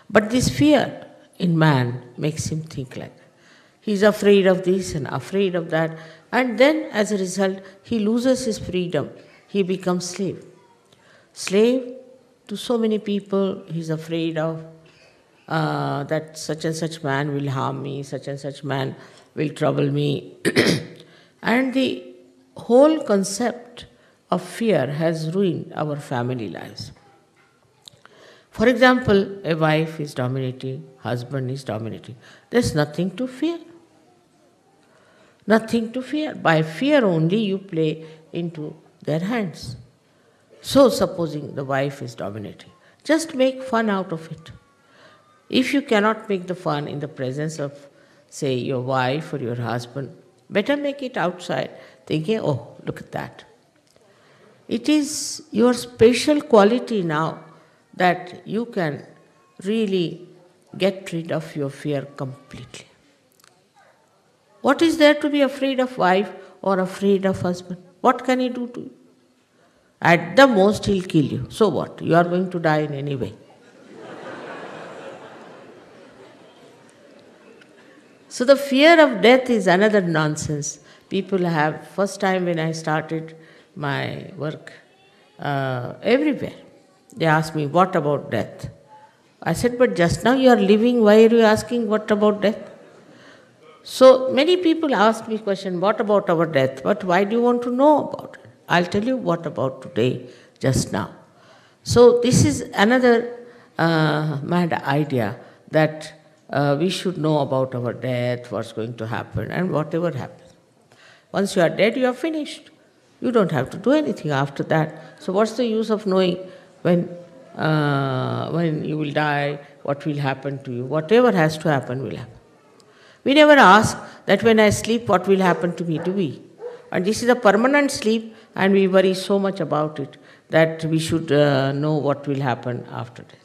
But this fear in man makes him think like that. He's afraid of this and afraid of that, and then as a result, he loses his freedom. He becomes slave. Slave to so many people, he's afraid of that such and such man will harm me, such and such man will trouble me. And the whole concept of fear has ruined our family lives. For example, a wife is dominating, husband is dominating. There's nothing to fear. Nothing to fear. By fear only you play into their hands. So supposing the wife is dominating, just make fun out of it. If you cannot make the fun in the presence of, say, your wife or your husband, better make it outside, thinking, oh, look at that. It is your special quality now that you can really get rid of your fear completely. What is there to be afraid of wife or afraid of husband? What can he do to you? At the most, he'll kill you. So what? You are going to die in any way. So the fear of death is another nonsense. People have, first time when I started my work, everywhere, they asked me, what about death? I said, but just now you are living, why are you asking what about death? So many people ask me question, what about our death? But why do you want to know about it? I'll tell you what about today, just now. So this is another mad idea that we should know about our death, what's going to happen, and whatever happens. Once you are dead, you are finished. You don't have to do anything after that. So what's the use of knowing when you will die, what will happen to you? Whatever has to happen will happen. We never ask that when I sleep, what will happen to me, do we? And this is a permanent sleep, and we worry so much about it that we should know what will happen after death.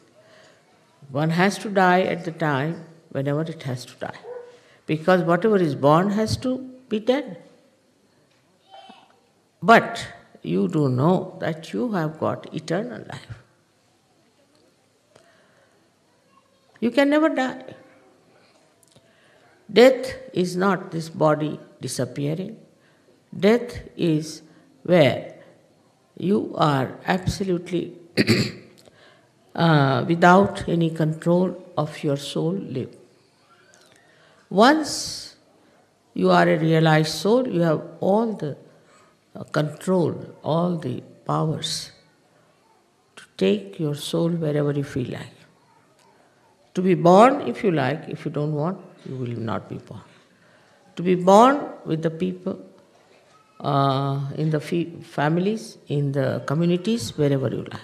One has to die at the time whenever it has to die, because whatever is born has to be dead. But you do know that you have got eternal life. You can never die. Death is not this body disappearing. Death is where you are absolutely without any control of your soul live. Once you are a realized soul, you have all the control, all the powers to take your soul wherever you feel like. To be born if you like, if you don't want, you will not be born. To be born with the people, in the families, in the communities, wherever you like.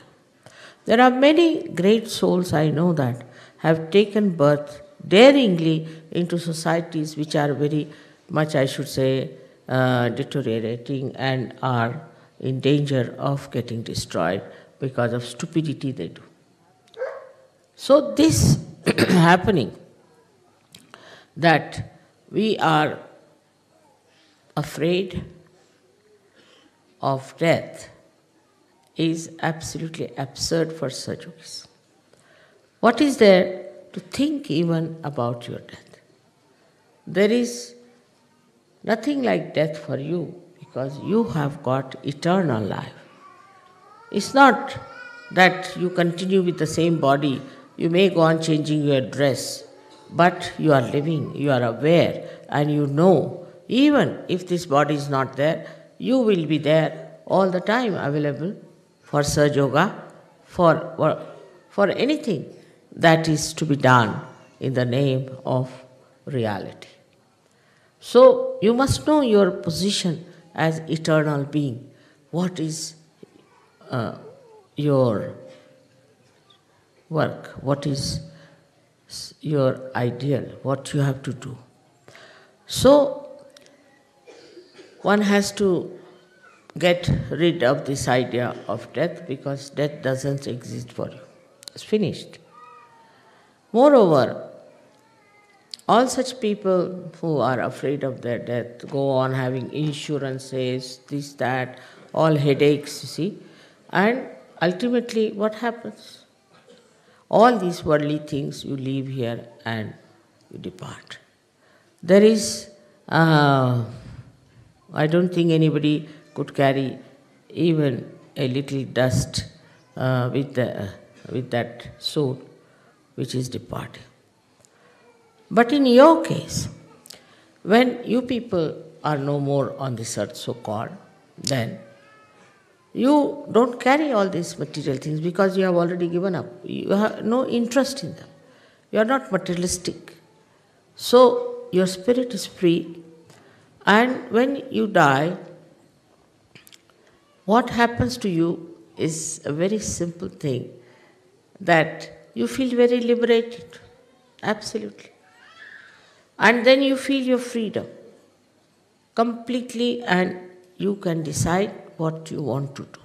There are many great souls I know that have taken birth daringly into societies which are very much, I should say, deteriorating and are in danger of getting destroyed because of stupidity they do. So this happening, that we are afraid of death, is absolutely absurd for Sajois. What is there to think even about your death? There is nothing like death for you because you have got eternal life. It's not that you continue with the same body, you may go on changing your dress, but you are living, you are aware, and you know, even if this body is not there, you will be there all the time available for Sahaja Yoga, for anything that is to be done in the name of reality. So you must know your position as eternal being. What is your work? What is your ideal? What you have to do? So one has to get rid of this idea of death, because death doesn't exist for you. It's finished. Moreover, all such people who are afraid of their death go on having insurances, this, that, all headaches, you see, and ultimately what happens? All these worldly things you leave here and you depart. There is, I don't think anybody could carry even a little dust with that soul which is departing. But in your case, when you people are no more on this earth, so-called, then you don't carry all these material things because you have already given up. You have no interest in them. You are not materialistic. So your spirit is free, and when you die, what happens to you is a very simple thing, that you feel very liberated, absolutely. And then you feel your freedom completely, and you can decide what you want to do.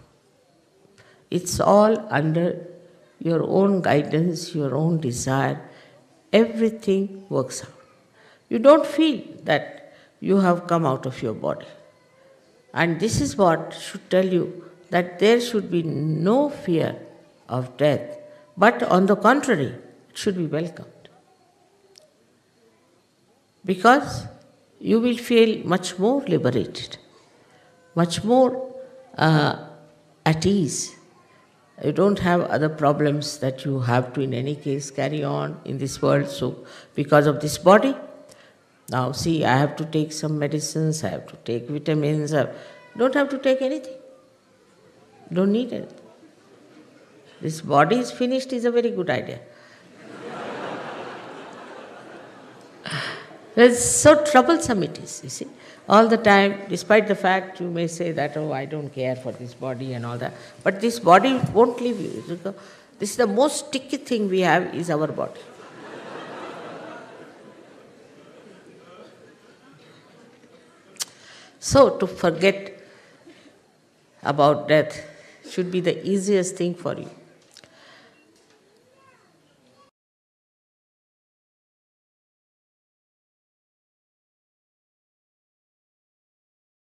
It's all under your own guidance, your own desire. Everything works out. You don't feel that you have come out of your body. And this is what should tell you that there should be no fear of death, but on the contrary, it should be welcomed. Because you will feel much more liberated, much more at ease. You don't have other problems that you have to in any case carry on in this world. So because of this body, now see, I have to take some medicines, I have to take vitamins, I don't have to take anything. Don't need anything. This body is finished is a very good idea. It's so troublesome it is, you see. All the time, despite the fact you may say that, oh, I don't care for this body and all that, but this body won't leave you. This is the most sticky thing we have, is our body. So to forget about death should be the easiest thing for you.